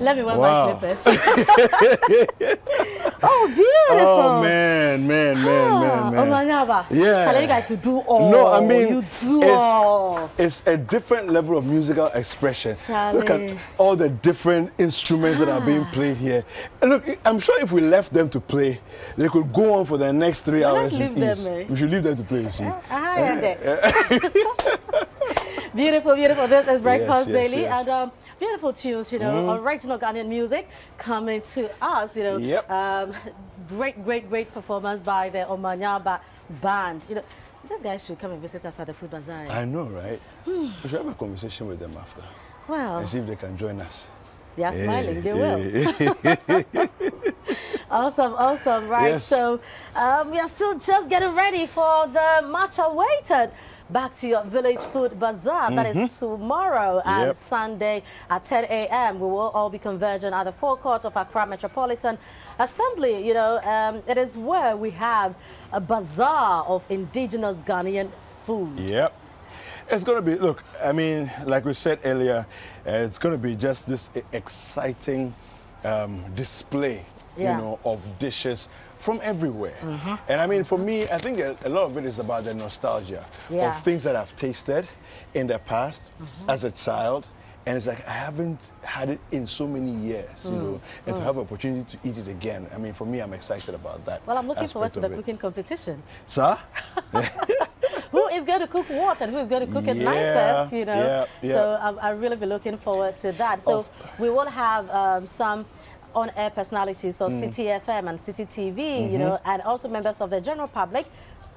Let me wear my slippers. Oh, beautiful. Oh, man. Oh, my God. Yeah. Tell you guys to do all. No, I mean, you do all. It's a different level of musical expression. Charlie. Look at all the different instruments that are being played here. And look, I'm sure if we left them to play, they could go on for the next 3 hours with ease. We should leave them to play, you see. Beautiful, beautiful. This is Breakfast Daily. Yes. And beautiful tunes, you know, original Ghanaian music coming to us, you know. Yep. Great performance by the Omanyaba band. You know, these guys should come and visit us at the Food Bazaar. I know, right? We should have a conversation with them after. Well. And see if they can join us. They are smiling, they will. Awesome, right? Yes. So we are still just getting ready for the much awaited Back to Your Village Food Bazaar. That is tomorrow and Sunday at 10 a.m. We will all be converging at the forecourt of Accra Metropolitan Assembly. You know, it is where we have a bazaar of indigenous Ghanaian food. Yep. It's going to be, look, I mean, like we said earlier, it's going to be just this exciting display, you know, of dishes from everywhere. And I mean, for me, I think a lot of it is about the nostalgia of things that I've tasted in the past as a child. And it's like, I haven't had it in so many years, you know, and to have an opportunity to eat it again. I mean, for me, I'm excited about that. Well, I'm looking forward to the cooking competition. Sir? Who is going to cook what and who is going to cook it nicest, you know? So I'll really be looking forward to that. So we will have some on-air personalities of City FM and City TV, you know, and also members of the general public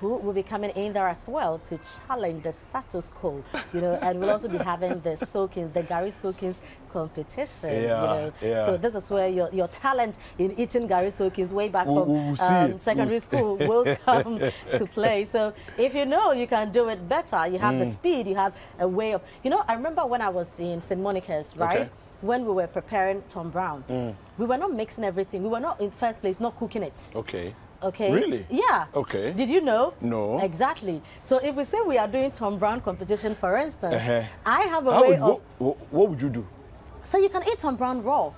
who will be coming in there as well to challenge the status quo, you know, and we'll also be having the soakings, the Gary soakings competition, you know. So this is where your talent in eating Gary soakings way back from secondary school will come to play. So if you know you can do it better, you have the speed, you have a way of, you know, I remember when I was in St. Monica's, right? When we were preparing Tom Brown, we were not mixing everything. We were not, in first place, not cooking it. Okay. Really? Yeah. Okay. Did you know? No. Exactly. So if we say we are doing Tom Brown competition, for instance, I have a way of... What would you do? So you can eat Tom Brown raw.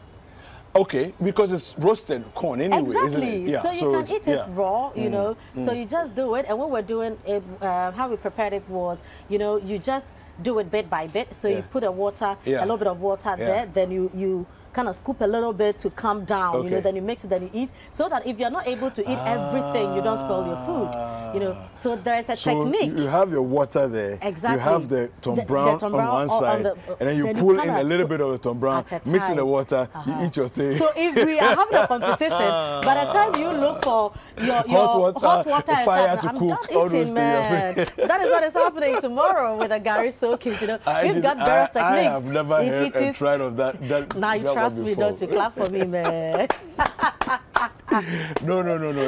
Okay, because it's roasted corn anyway, isn't it? Yeah. So you can eat it raw, you know. So you just do it. And when we're doing it, how we prepared it was, you know, you just do it bit by bit. So you put a little bit of water there, then you kind of scoop a little bit to calm down, you know, then you mix it, then you eat, so that if you're not able to eat everything, you don't spoil your food, you know. So there is a technique. You have your water there, you have the Tom Brown on one side, and then you pull in a little bit of the Tom Brown, mix in the water, you eat your thing. So if we are having a competition, by the time you look for your hot water and fire stuff, to I'm cook, done all eating, those man. That is what is happening tomorrow with the Gary soaking, you know. We've got various techniques. I have never heard and tried of that. Now you trust me, don't you? Clap for me, man. No,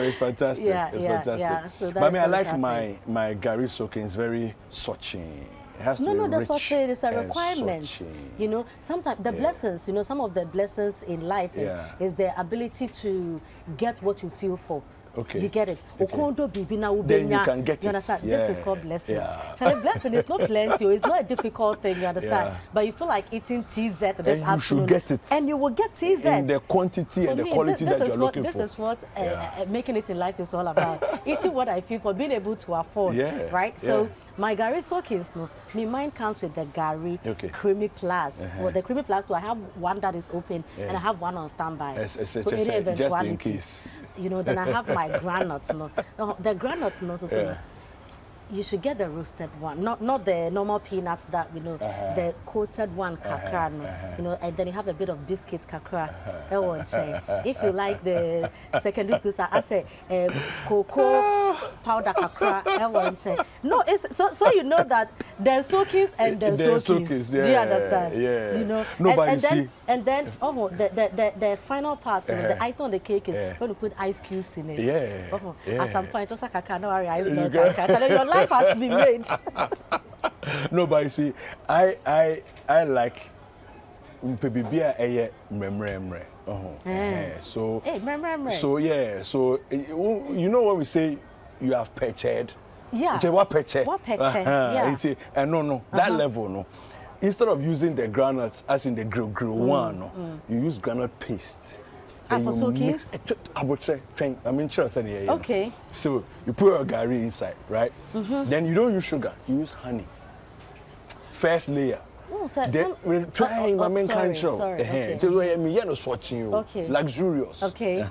it's fantastic. It's fantastic. So but I mean, I like my Gary soaking. It's very soaking. It has to be the rich sauté is a requirement. Soaking. You know, sometimes the blessings, you know, some of the blessings in life is the ability to get what you feel for. You get it. Then you can get it. You understand? This is called blessing. Charlie, blessing is not plenty. It's not a difficult thing, you understand? But you feel like eating TZ this afternoon. You should get it. And you will get TZ. In the quantity and the quality that you're looking for. This is what making it in life is all about. Eating what I feel for, being able to afford. Right? So my Gary soakings, my mind comes with the Gary Creamy Plus. Well, the Creamy Plus, I have one that is open and I have one on standby. Just in case. You know, then I have my granuts. The granuts, so you should get the roasted one, not the normal peanuts that we know, the coated one, kakra, you know, and then you have a bit of biscuit kakra. If you like the secondary school stuff, I say cocoa powder kakra. No, it's so you know that there's soakings and there's soakings. Do you understand? You know, and then the final part, you know, the icing on the cake is when you put ice cubes in it. At some point, just like kakra, no worry, I will not kakra. Life has been made. No, but you see, I like mpebibia eye memre. So so you know when we say you have purchased, what purchased? And no, that level, no. instead of using the granules as in the grill one, you use granule paste. Then you mix okay. So you put your gari inside, right? Then you don't use sugar, you use honey. First layer. Then we're trying my main control. Okay. Luxurious. Okay.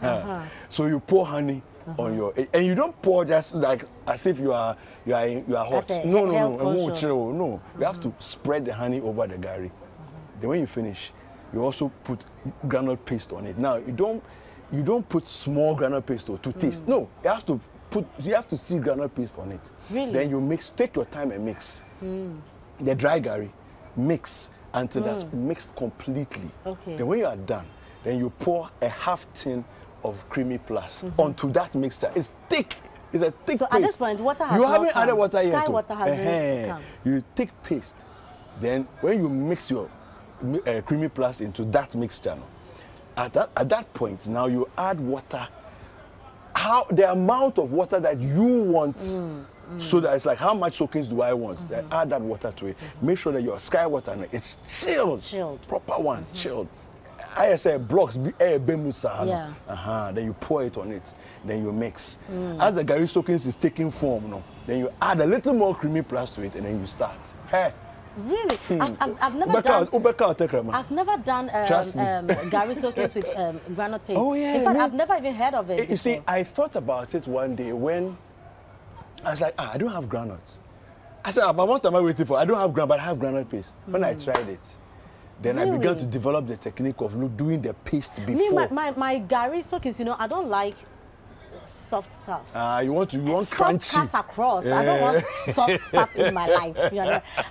So you pour honey on your, and you don't pour just like as if you are hot. No. You have to spread the honey over the gari. Then when you finish, you also put granule paste on it. Now you don't put small granule paste to taste. No, you have to see granule paste on it. Really? Then you mix. Take your time and mix. The dry gari, mix until that's mixed completely. Okay. Then when you are done, then you pour a half tin of creamy plus onto that mixture. It's thick. It's a thick paste. So at this point, water has you haven't added water yet. Sky water hasn't come. You take paste. Then when you mix your creamy plus into that mixture, at that point, now you add water. The amount of water that you want. So that it's like, how much soakings do I want? Then add that water to it. Make sure that your sky water it's chilled. Proper one, chilled. I say blocks be bemusa. Then you pour it on it. Then you mix. As the gari soakings is taking form, then you add a little more creamy plus to it, and then you start. Hey. Really? I've never done gari soakings with granite paste. Oh yeah. In fact, I've never even heard of it. You see, I thought about it one day when I was like, I don't have granules. I said, but what am I waiting for? I don't have granite, but I have granite paste. When I tried it, then I began to develop the technique of doing the paste before. My gari soakings, I don't like soft stuff. You want crunchy. Soft cut across. I don't want soft stuff in my life.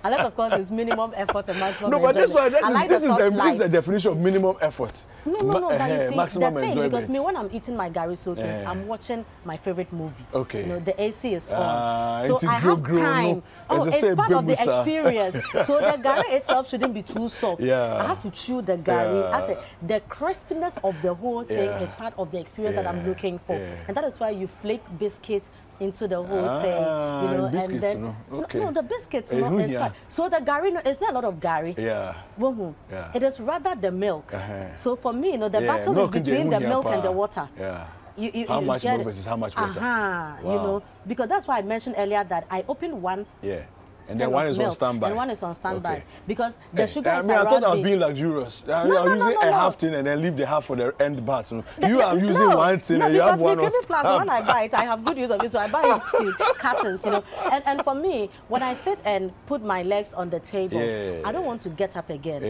Unless, of course, it's minimum effort and maximum enjoyment. But this is the definition of minimum effort. No, but you see, maximum the thing, enjoyment. because when I'm eating my gari soakings, I'm watching my favorite movie. Okay. The AC is on. So I have time. It's part of the experience. So the gari itself shouldn't be too soft. I have to chew the gari. I say, the crispiness of the whole thing is part of the experience that I'm looking for. And that is why you flake biscuits into the whole thing, biscuits, and then no, the biscuits. So the gari, it's not a lot of gari. It is rather the milk. So for me, the battle is between the milk and the water. How much milk versus how much water? Because that's why I mentioned earlier that I opened one. And then one is on standby. And one is on standby. Because the sugar is I thought I was being luxurious. I was using a half tin and then leave the half for the end part. You are using one tin and you have one on standby. When I buy it, I have good use of it, so I buy it in cartons, And for me, when I sit and put my legs on the table, I don't want to get up again.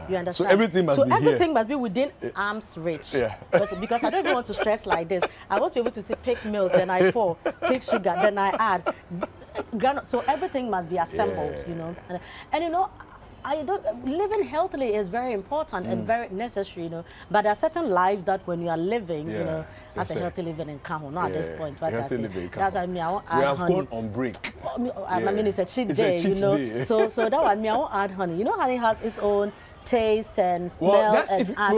You understand? So everything must be everything must be within arm's reach. But because I don't even want to stretch like this. I want to be able to pick milk, then I pour, pick sugar, then I add. So everything must be assembled, and living healthily is very important and very necessary, But there are certain lives that when you are living, as a healthy living in Kamo, not at this point. That's why me, I won't add honey. We have gone on break. I mean, it's a cheat day, So that one, me, I won't add honey. Honey has its own taste and smell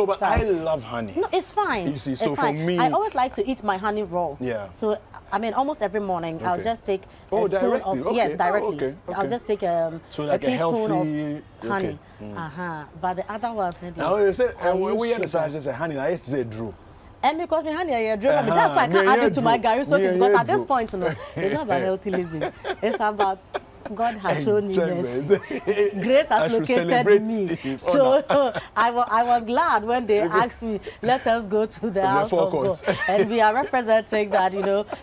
but I love honey. No, it's fine. You see, so for me, I always like to eat my honey raw. So I mean, almost every morning I'll just take a spoon of directly. I'll just take a teaspoon of honey. But the other ones, now you said we had just a honey. I used to say Drew. And because my honey, I dream of it. That's why I can't add it to my gari soakings, because at this point, it's not about healthy living. It's about God has shown me mercy. Grace has located me. So I was glad when they asked me, let us go to the house of God. And we are representing that,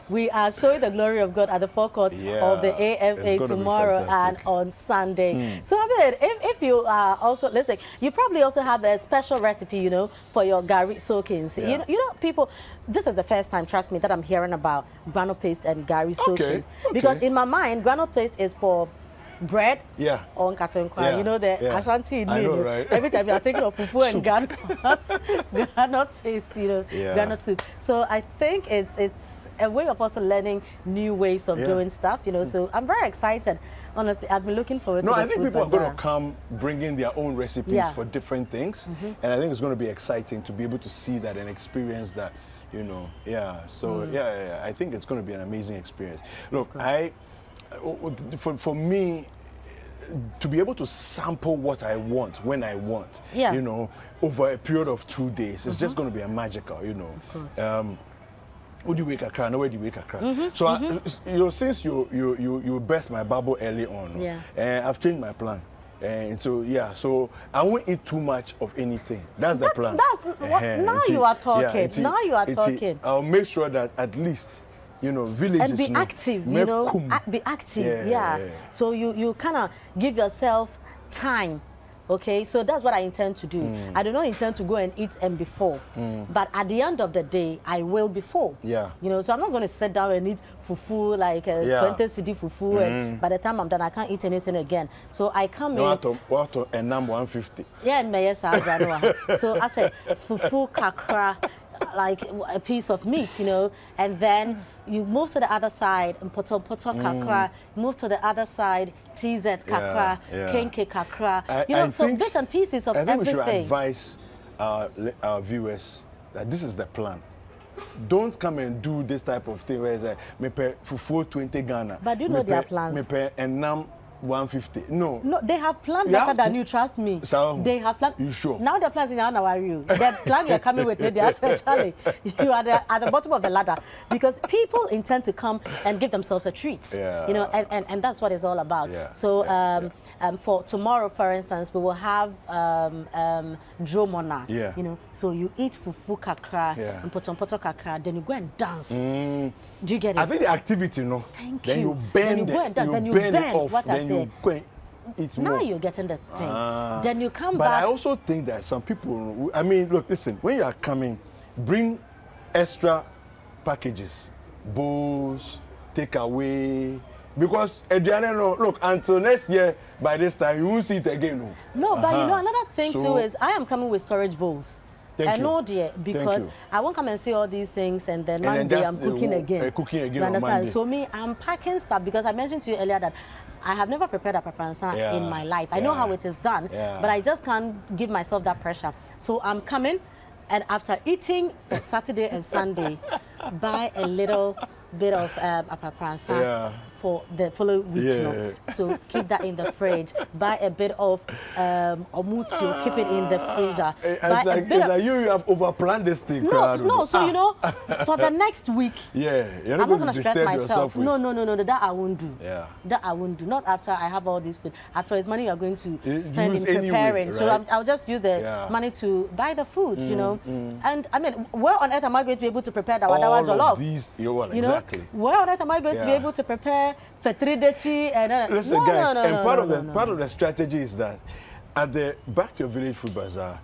we are showing the glory of God at the forecourt of the AFA tomorrow and on Sunday. So I mean, if you are also, listen, you probably also have a special recipe, for your gari soakings. People, this is the first time, trust me, that I'm hearing about granule paste and gari soakings. Because in my mind, granule paste is for bread on katankwa. The Ashanti in me. Right? Every time you are thinking of fufu and granule paste, granule soup. So I think it's a way of also learning new ways of doing stuff, So I'm very excited. Honestly, I've been looking forward to the I think people bazaar. are going to come bringing their own recipes for different things. And I think it's going to be exciting to be able to see that and experience that. So I think it's going to be an amazing experience. Look, for me, to be able to sample what I want when I want, yeah. you know, over a period of 2 days, it's just going to be a magical, you know. Of course. Would you wake a cry? No, where do you wake a cry? So, you know, since you burst my bubble early on, yeah. I've changed my plan. And so, yeah, so I won't eat too much of anything. That's the plan. Now you are talking. Now you are talking. I'll make sure that at least, you know, villages. And be active, you know. Be active, yeah. So you kind of give yourself time. Okay, so that's what I intend to do. I do not intend to go and eat before, but at the end of the day, I will before. Yeah. You know, so I'm not going to sit down and eat fufu like 20 cedi fufu, and by the time I'm done, I can't eat anything again. So I come in. What a number 150? Yeah, yes, so I said fufu kakra, like a piece of meat, you know, and then you move to the other side, and poto kakra, move to the other side, TZ kakra, kenke kakra, you know, so bits and pieces of everything. I think we should advise our viewers that this is the plan. Don't come and do this type of thing where it's like, me pay fufu 20 Ghana. But do you know their plans? Me pay enam 150. No. No, they have planned better than you, trust me. So, they have planned. You sure? Now they're planning on our you. The plan you're coming with me, they say, Charlie, you are at the bottom of the ladder. Because people intend to come and give themselves a treat. Yeah. You know, and that's what it's all about. Yeah. So for tomorrow, for instance, we will have dromona. Yeah. You know, so you eat fufu kakra and poto kakra, then you go and dance. Do you get it? I think the activity, no. Thank then you. Then you bend it off. What then you go and eat more. Now you're getting the thing. Then you come back. But I also think that some people, I mean, look, listen, when you are coming, bring extra packages, bowls, takeaway. Because Adriana, look, until next year, by this time, you won't see it again. No, but you know, another thing too is I am coming with storage bowls. I know, dear, because I won't come and see all these things and then Monday I'm cooking again. Cooking again on Monday. So me, I'm packing stuff because I mentioned to you earlier that I have never prepared a papansa in my life. I know how it is done, but I just can't give myself that pressure. So I'm coming, and after eating for Saturday and Sunday, buy a little bit of a papansa for the following week, you know, to keep that in the fridge. Buy a bit of omutu, keep it in the freezer. It's like you have overplanned this thing. No, so you know, for the next week, you're not I'm not going to stress myself. No, that I won't do. That I won't do. Not after I have all this food. After it's money you're going to spend in preparing. Anyway, right? So I'll just use the money to buy the food, you know. And I mean, where on earth am I going to be able to prepare the wadawa jollof? All of these, exactly. Where on earth am I going to be able to prepare fetridechi and listen, guys, part of the strategy is that at the Back to Your Village Food Bazaar,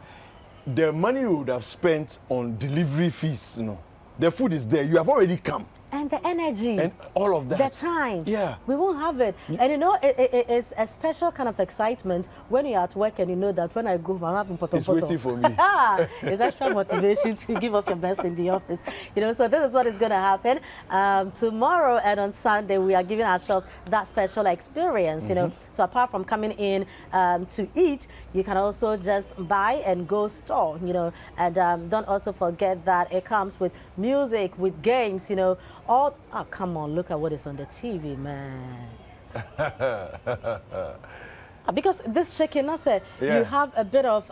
the money you would have spent on delivery fees, you know, the food is there. You have already come. And the energy. And all of that. The time. Yeah. We won't have it. And you know, it's a special kind of excitement when you're at work and you know that when I go, I'm having poto. It's waiting for me. It's extra motivation to give up your best in the office. You know, so this is what is going to happen. Tomorrow and on Sunday, we are giving ourselves that special experience, you know. So apart from coming in to eat, you can also just buy and go store, you know. And don't also forget that it comes with music, with games, you know. Oh, come on, look at what is on the TV, man. Because this chicken, I said, you have a bit of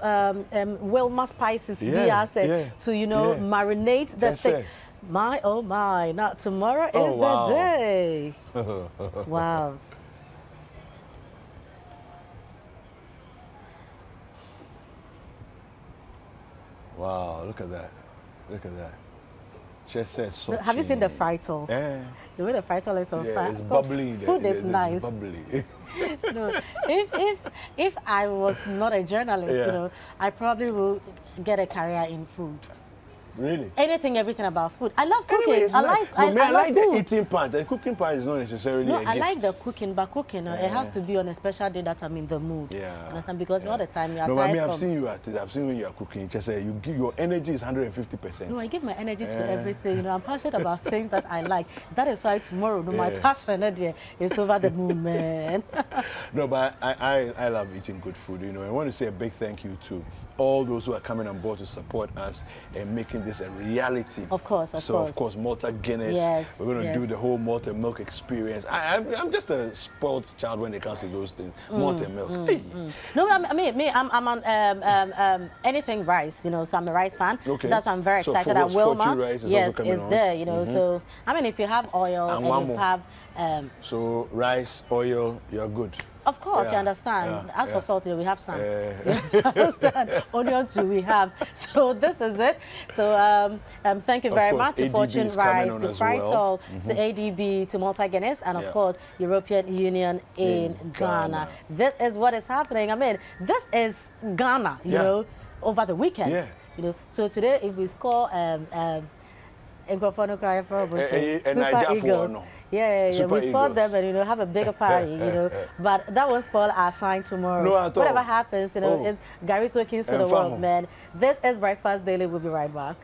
Wilma spices to, you know, marinate the thing. My, oh my, now tomorrow is the day. Wow. Wow, look at that. Look at that. So have you seen the frito? Yeah. The way the frito is on fire. It's bubbly. Food is nice. Bubbly. No, if I was not a journalist, you know, I probably will get a career in food. Really? Anything, everything about food. I love cooking. Anyway, I like food. the eating part. The cooking part is not necessarily a gift. I like the cooking, but cooking, it has to be on a special day that I'm in the mood. Understand? Because all the time you are I mean, I've seen you at it. I've seen when you are cooking. Just say you give your energy is 150%. No, I give my energy to everything. You know, I'm passionate about things that I like. That is why tomorrow, my passion is over the moon, man. No, but I love eating good food. You know, I want to say a big thank you to all those who are coming on board to support us and making this a reality. Of course, of course, Malta Guinness. Yes, we're going to do the whole Malta milk experience. I'm just a spoiled child when it comes to those things. Malta milk. Hey. No, I'm on anything rice, you know, so I'm a rice fan. Okay. That's why I'm very excited. So Wilma, rice is yes, also coming it's on. there, you know. So, I mean, if you have oil and you have... so rice, oil, you're good. Of course, you understand. As for salt, we have some. Onion too, we have. So this is it. So thank you very much to Fortune Rice, to Fritol, to ADB, to Malta Guinness, and of course, European Union in Ghana. This is what is happening. I mean, this is Ghana, you know, over the weekend. You know, so today, if we score Super Eagles. Yeah, we fought them and, you know, have a bigger party, you know. But that won't spoil our shine tomorrow. No, at all. Whatever happens, you know, it's Gary Wilkins to the world, man. This is Breakfast Daily. We'll be right back.